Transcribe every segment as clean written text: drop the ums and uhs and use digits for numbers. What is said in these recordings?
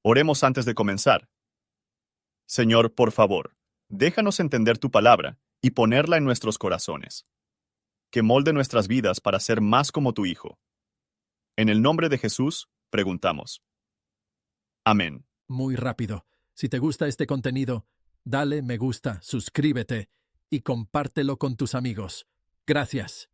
Oremos antes de comenzar. Señor, por favor, déjanos entender tu palabra y ponerla en nuestros corazones. Que molde nuestras vidas para ser más como tu Hijo. En el nombre de Jesús, preguntamos. Amén. Muy rápido. Si te gusta este contenido, dale me gusta, suscríbete y compártelo con tus amigos. Gracias.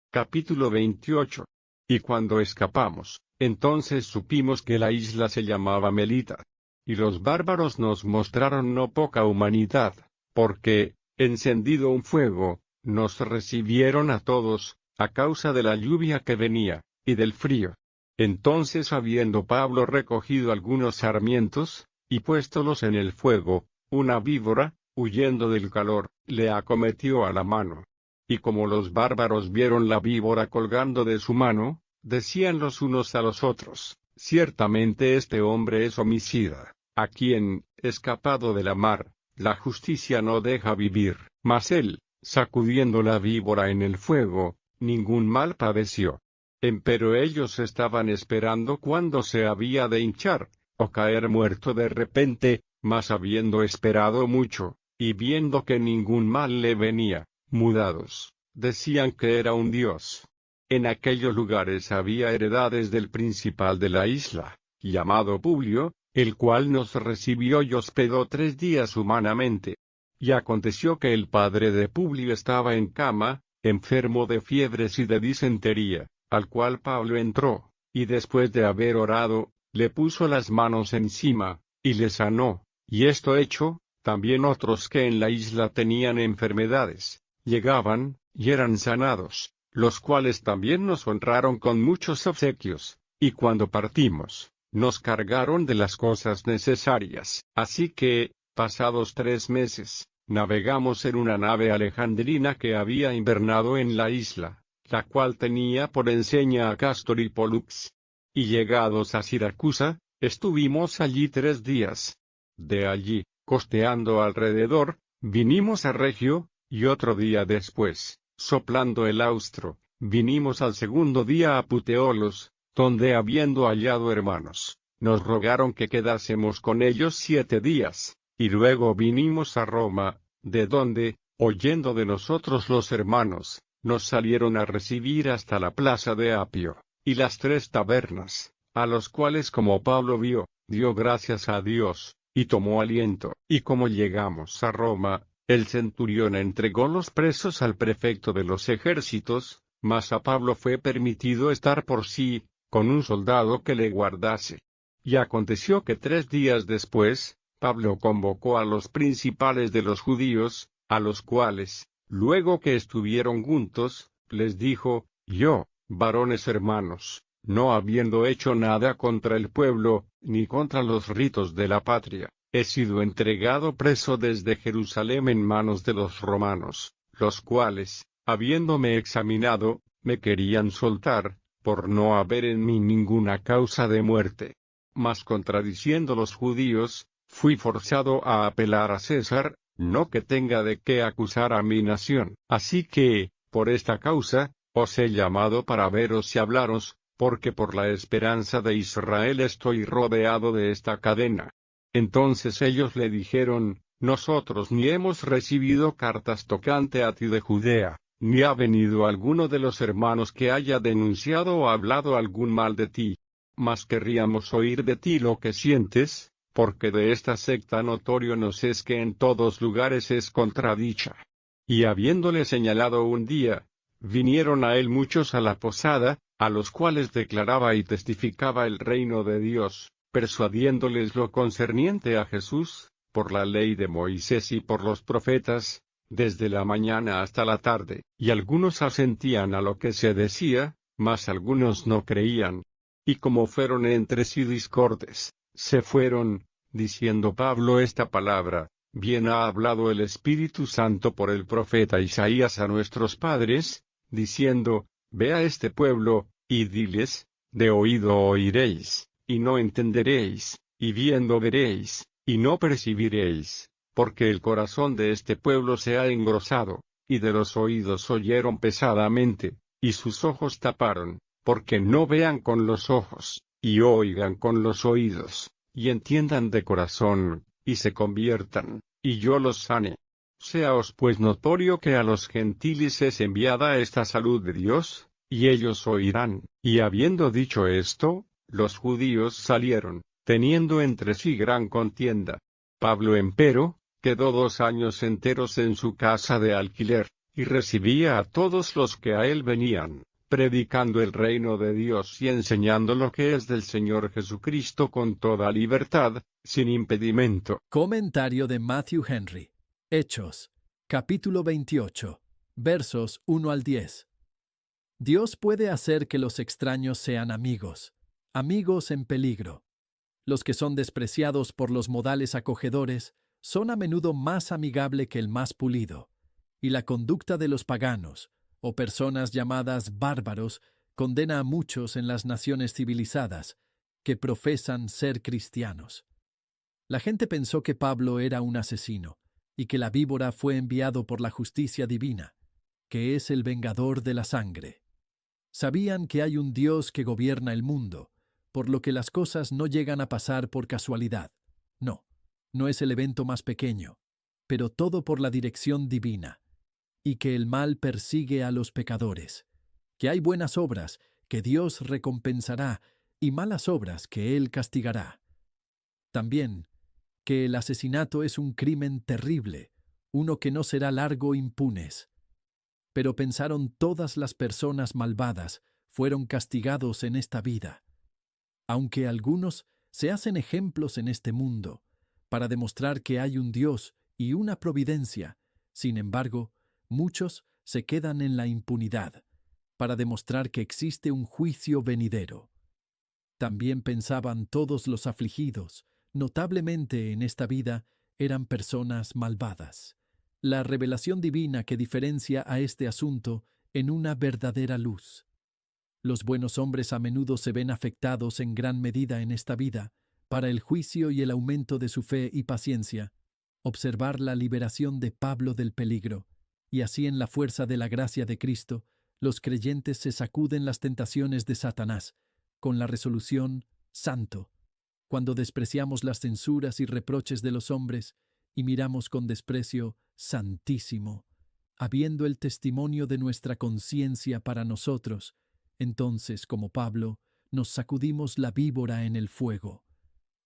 Capítulo 28. Y cuando escapamos, entonces supimos que la isla se llamaba Melita. Y los bárbaros nos mostraron no poca humanidad, porque, encendido un fuego, nos recibieron a todos, a causa de la lluvia que venía, y del frío. Entonces habiendo Pablo recogido algunos sarmientos, y puéstolos en el fuego, una víbora, huyendo del calor, le acometió a la mano. Y como los bárbaros vieron la víbora colgando de su mano, decían los unos a los otros, ciertamente este hombre es homicida, a quien, escapado de la mar, la justicia no deja vivir. Mas él, sacudiendo la víbora en el fuego, ningún mal padeció. Empero ellos estaban esperando cuándo se había de hinchar, o caer muerto de repente, mas habiendo esperado mucho, y viendo que ningún mal le venía, mudados, decían que era un dios. En aquellos lugares había heredades del principal de la isla, llamado Publio, el cual nos recibió y hospedó 3 días humanamente. Y aconteció que el padre de Publio estaba en cama, enfermo de fiebres y de disentería, al cual Pablo entró, y después de haber orado, le puso las manos encima, y le sanó. Y esto hecho, también otros que en la isla tenían enfermedades, llegaban, y eran sanados, los cuales también nos honraron con muchos obsequios, y cuando partimos, nos cargaron de las cosas necesarias. Así que, pasados 3 meses, navegamos en una nave alejandrina que había invernado en la isla, la cual tenía por enseña a Cástor y Pólux. Y llegados a Siracusa, estuvimos allí 3 días. De allí, costeando alrededor, vinimos a Regio, y otro día después, soplando el austro, vinimos al segundo día a Puteolos, donde habiendo hallado hermanos, nos rogaron que quedásemos con ellos 7 días, y luego vinimos a Roma, de donde, oyendo de nosotros los hermanos, nos salieron a recibir hasta la plaza de Apio, y las 3 tabernas, a los cuales como Pablo vio, dio gracias a Dios, y tomó aliento. Y como llegamos a Roma, el centurión entregó los presos al prefecto de los ejércitos, mas a Pablo fue permitido estar por sí, con un soldado que le guardase. Y aconteció que 3 días después, Pablo convocó a los principales de los judíos, a los cuales, luego que estuvieron juntos, les dijo, yo, varones hermanos, no habiendo hecho nada contra el pueblo, ni contra los ritos de la patria, he sido entregado preso desde Jerusalén en manos de los romanos, los cuales, habiéndome examinado, me querían soltar, por no haber en mí ninguna causa de muerte. Mas contradiciendo los judíos, fui forzado a apelar a César, no que tenga de qué acusar a mi nación. Así que, por esta causa, os he llamado para veros y hablaros, porque por la esperanza de Israel estoy rodeado de esta cadena. Entonces ellos le dijeron, nosotros ni hemos recibido cartas tocante a ti de Judea, ni ha venido alguno de los hermanos que haya denunciado o hablado algún mal de ti. Mas querríamos oír de ti lo que sientes, porque de esta secta notorio nos es que en todos lugares es contradicha. Y habiéndole señalado un día, vinieron a él muchos a la posada, a los cuales declaraba y testificaba el reino de Dios, persuadiéndoles lo concerniente a Jesús, por la ley de Moisés y por los profetas, desde la mañana hasta la tarde, y algunos asentían a lo que se decía, mas algunos no creían. Y como fueron entre sí discordes, se fueron, diciendo Pablo esta palabra, bien ha hablado el Espíritu Santo por el profeta Isaías a nuestros padres, diciendo, ve a este pueblo, y diles, de oído oiréis, y no entenderéis, y viendo veréis, y no percibiréis, porque el corazón de este pueblo se ha engrosado, y de los oídos oyeron pesadamente, y sus ojos taparon, porque no vean con los ojos, y oigan con los oídos, y entiendan de corazón, y se conviertan, y yo los sane. Seaos pues notorio que a los gentiles es enviada esta salud de Dios, y ellos oirán. Y habiendo dicho esto, los judíos salieron, teniendo entre sí gran contienda. Pablo empero, quedó 2 años enteros en su casa de alquiler, y recibía a todos los que a él venían, predicando el reino de Dios y enseñando lo que es del Señor Jesucristo con toda libertad, sin impedimento. Comentario de Matthew Henry. Hechos, capítulo 28, versos 1 al 10. Dios puede hacer que los extraños sean amigos, amigos en peligro. Los que son despreciados por los modales acogedores son a menudo más amigable que el más pulido, y la conducta de los paganos, o personas llamadas bárbaros, condena a muchos en las naciones civilizadas que profesan ser cristianos. La gente pensó que Pablo era un asesino, y que la víbora fue enviado por la justicia divina, que es el vengador de la sangre. Sabían que hay un Dios que gobierna el mundo, por lo que las cosas no llegan a pasar por casualidad. No, no es el evento más pequeño, pero todo por la dirección divina, y que el mal persigue a los pecadores, que hay buenas obras que Dios recompensará y malas obras que Él castigará. También, que el asesinato es un crimen terrible, uno que no será largo impunes. Pero pensaron todas las personas malvadas fueron castigados en esta vida, aunque algunos se hacen ejemplos en este mundo, para demostrar que hay un Dios y una providencia. Sin embargo, muchos se quedan en la impunidad, para demostrar que existe un juicio venidero. También pensaban todos los afligidos, notablemente en esta vida, eran personas malvadas. La revelación divina que diferencia a este asunto en una verdadera luz. Los buenos hombres a menudo se ven afectados en gran medida en esta vida, para el juicio y el aumento de su fe y paciencia. Observar la liberación de Pablo del peligro, y así en la fuerza de la gracia de Cristo, los creyentes se sacuden las tentaciones de Satanás, con la resolución santo, cuando despreciamos las censuras y reproches de los hombres y miramos con desprecio santísimo, habiendo el testimonio de nuestra conciencia para nosotros, entonces, como Pablo, nos sacudimos la víbora en el fuego.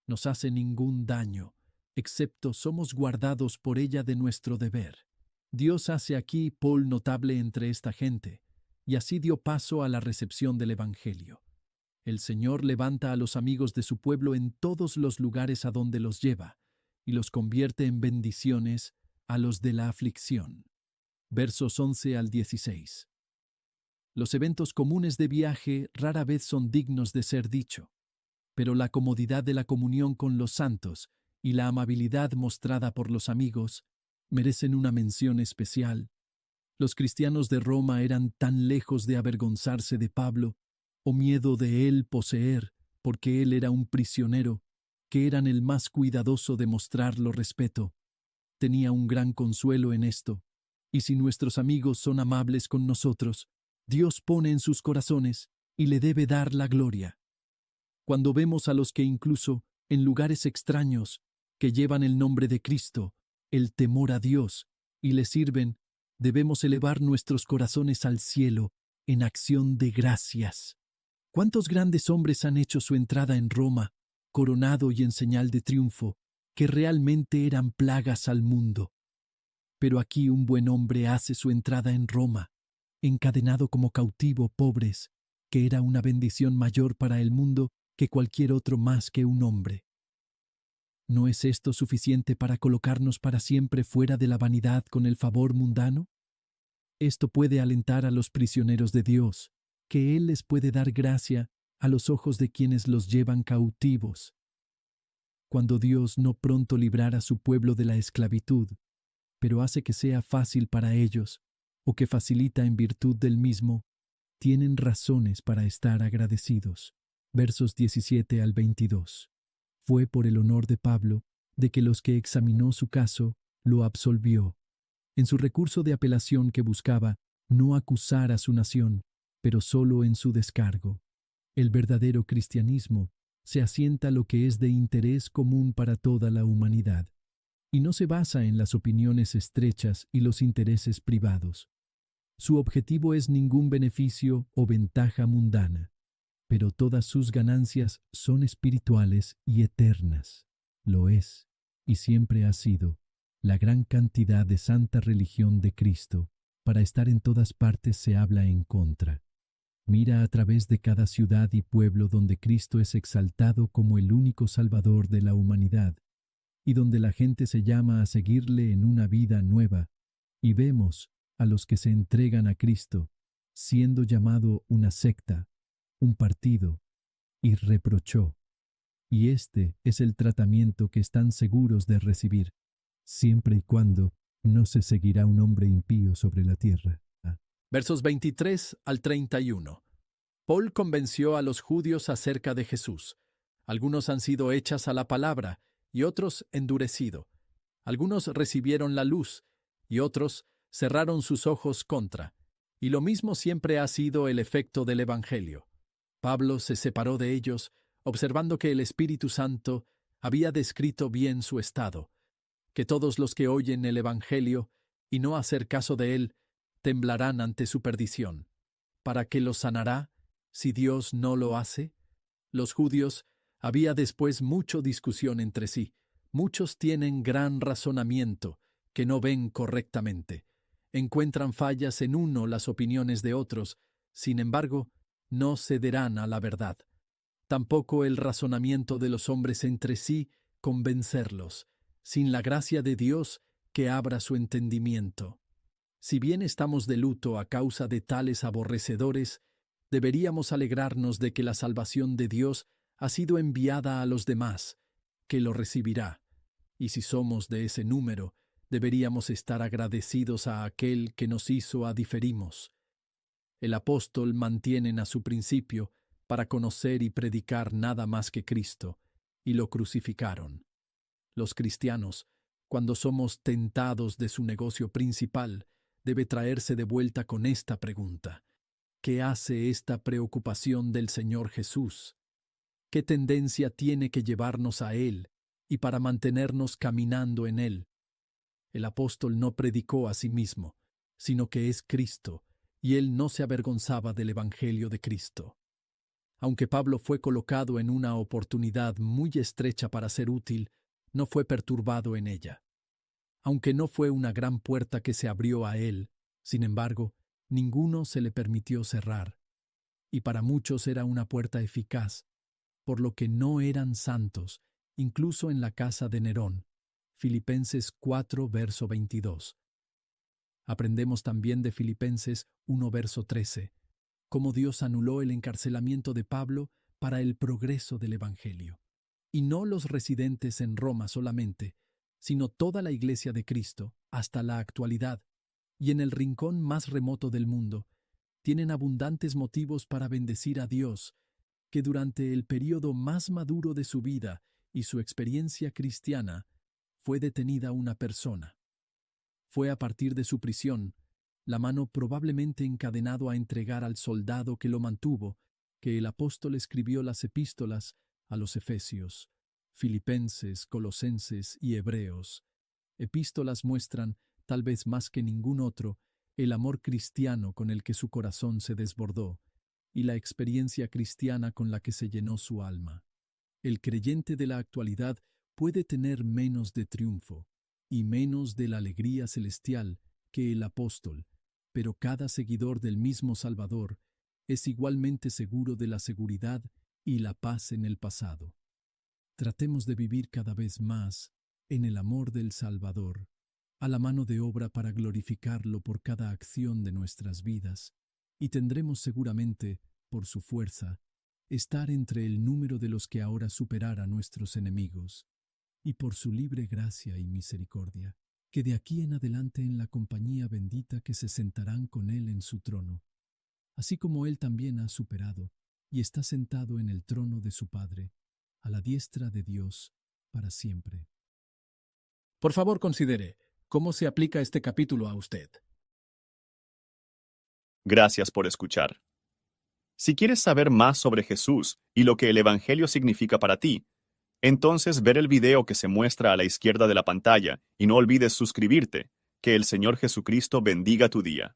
Nos hace ningún daño, excepto somos guardados por ella de nuestro deber. Dios hace aquí pol notable entre esta gente, y así dio paso a la recepción del Evangelio. El Señor levanta a los amigos de su pueblo en todos los lugares a donde los lleva, y los convierte en bendiciones a los de la aflicción. Versos 11 al 16. Los eventos comunes de viaje rara vez son dignos de ser dicho, pero la comodidad de la comunión con los santos y la amabilidad mostrada por los amigos merecen una mención especial. Los cristianos de Roma eran tan lejos de avergonzarse de Pablo o miedo de él poseer, porque él era un prisionero, que eran el más cuidadoso de mostrarlo respeto. Tenía un gran consuelo en esto, y si nuestros amigos son amables con nosotros, Dios pone en sus corazones y le debe dar la gloria. Cuando vemos a los que incluso en lugares extraños, que llevan el nombre de Cristo, el temor a Dios, y le sirven, debemos elevar nuestros corazones al cielo en acción de gracias. ¿Cuántos grandes hombres han hecho su entrada en Roma, coronado y en señal de triunfo, que realmente eran plagas al mundo? Pero aquí un buen hombre hace su entrada en Roma, encadenado como cautivo pobres, que era una bendición mayor para el mundo que cualquier otro más que un hombre. ¿No es esto suficiente para colocarnos para siempre fuera de la vanidad con el favor mundano? Esto puede alentar a los prisioneros de Dios, que Él les puede dar gracia a los ojos de quienes los llevan cautivos. Cuando Dios no pronto librara a su pueblo de la esclavitud, pero hace que sea fácil para ellos, o que facilita en virtud del mismo, tienen razones para estar agradecidos. Versos 17 al 22. Fue por el honor de Pablo, de que los que examinó su caso, lo absolvió. En su recurso de apelación que buscaba, no acusar a su nación, pero solo en su descargo. El verdadero cristianismo se asienta lo que es de interés común para toda la humanidad, y no se basa en las opiniones estrechas y los intereses privados. Su objetivo es ningún beneficio o ventaja mundana, pero todas sus ganancias son espirituales y eternas. Lo es, y siempre ha sido, la gran cantidad de santa religión de Cristo. Para estar en todas partes se habla en contra. Mira a través de cada ciudad y pueblo donde Cristo es exaltado como el único Salvador de la humanidad, y donde la gente se llama a seguirle en una vida nueva, y vemos a los que se entregan a Cristo, siendo llamado una secta, un partido, y reprochó. Y este es el tratamiento que están seguros de recibir, siempre y cuando no se seguirá un hombre impío sobre la tierra. Versos 23 al 31. Paul convenció a los judíos acerca de Jesús. Algunos han sido hechas a la palabra y otros endurecido. Algunos recibieron la luz y otros cerraron sus ojos contra. Y lo mismo siempre ha sido el efecto del Evangelio. Pablo se separó de ellos, observando que el Espíritu Santo había descrito bien su estado, que todos los que oyen el Evangelio y no hacer caso de él, temblarán ante su perdición. ¿Para qué los sanará si Dios no lo hace? Los judíos había después mucha discusión entre sí. Muchos tienen gran razonamiento que no ven correctamente. Encuentran fallas en uno las opiniones de otros, sin embargo, no cederán a la verdad. Tampoco el razonamiento de los hombres entre sí convencerlos, sin la gracia de Dios que abra su entendimiento. Si bien estamos de luto a causa de tales aborrecedores, deberíamos alegrarnos de que la salvación de Dios ha sido enviada a los demás, que lo recibirá. Y si somos de ese número, deberíamos estar agradecidos a aquel que nos hizo a diferimos. El apóstol mantienen a su principio para conocer y predicar nada más que Cristo, y lo crucificaron. Los cristianos, cuando somos tentados de su negocio principal, debe traerse de vuelta con esta pregunta: ¿qué hace esta preocupación del Señor Jesús? ¿Qué tendencia tiene que llevarnos a Él y para mantenernos caminando en Él? El apóstol no predicó a sí mismo, sino que es Cristo, y él no se avergonzaba del Evangelio de Cristo. Aunque Pablo fue colocado en una oportunidad muy estrecha para ser útil, no fue perturbado en ella. Aunque no fue una gran puerta que se abrió a él, sin embargo, ninguno se le permitió cerrar. Y para muchos era una puerta eficaz, por lo que no eran santos, incluso en la casa de Nerón. Filipenses 4, verso 22. Aprendemos también de Filipenses 1, verso 13, cómo Dios anuló el encarcelamiento de Pablo para el progreso del Evangelio. Y no los residentes en Roma solamente, sino toda la Iglesia de Cristo, hasta la actualidad, y en el rincón más remoto del mundo, tienen abundantes motivos para bendecir a Dios, que durante el período más maduro de su vida y su experiencia cristiana, fue detenida una persona. Fue a partir de su prisión, la mano probablemente encadenado a entregar al soldado que lo mantuvo, que el apóstol escribió las epístolas a los Efesios, Filipenses, Colosenses y Hebreos. Epístolas muestran, tal vez más que ningún otro, el amor cristiano con el que su corazón se desbordó y la experiencia cristiana con la que se llenó su alma. El creyente de la actualidad puede tener menos de triunfo y menos de la alegría celestial que el apóstol, pero cada seguidor del mismo Salvador es igualmente seguro de la seguridad y la paz en el pasado. Tratemos de vivir cada vez más en el amor del Salvador, a la mano de obra para glorificarlo por cada acción de nuestras vidas, y tendremos seguramente, por su fuerza, estar entre el número de los que ahora superar a nuestros enemigos, y por su libre gracia y misericordia, que de aquí en adelante en la compañía bendita que se sentarán con Él en su trono, así como Él también ha superado y está sentado en el trono de su Padre, a la diestra de Dios, para siempre. Por favor, considere cómo se aplica este capítulo a usted. Gracias por escuchar. Si quieres saber más sobre Jesús y lo que el Evangelio significa para ti, entonces ver el video que se muestra a la izquierda de la pantalla y no olvides suscribirte. Que el Señor Jesucristo bendiga tu día.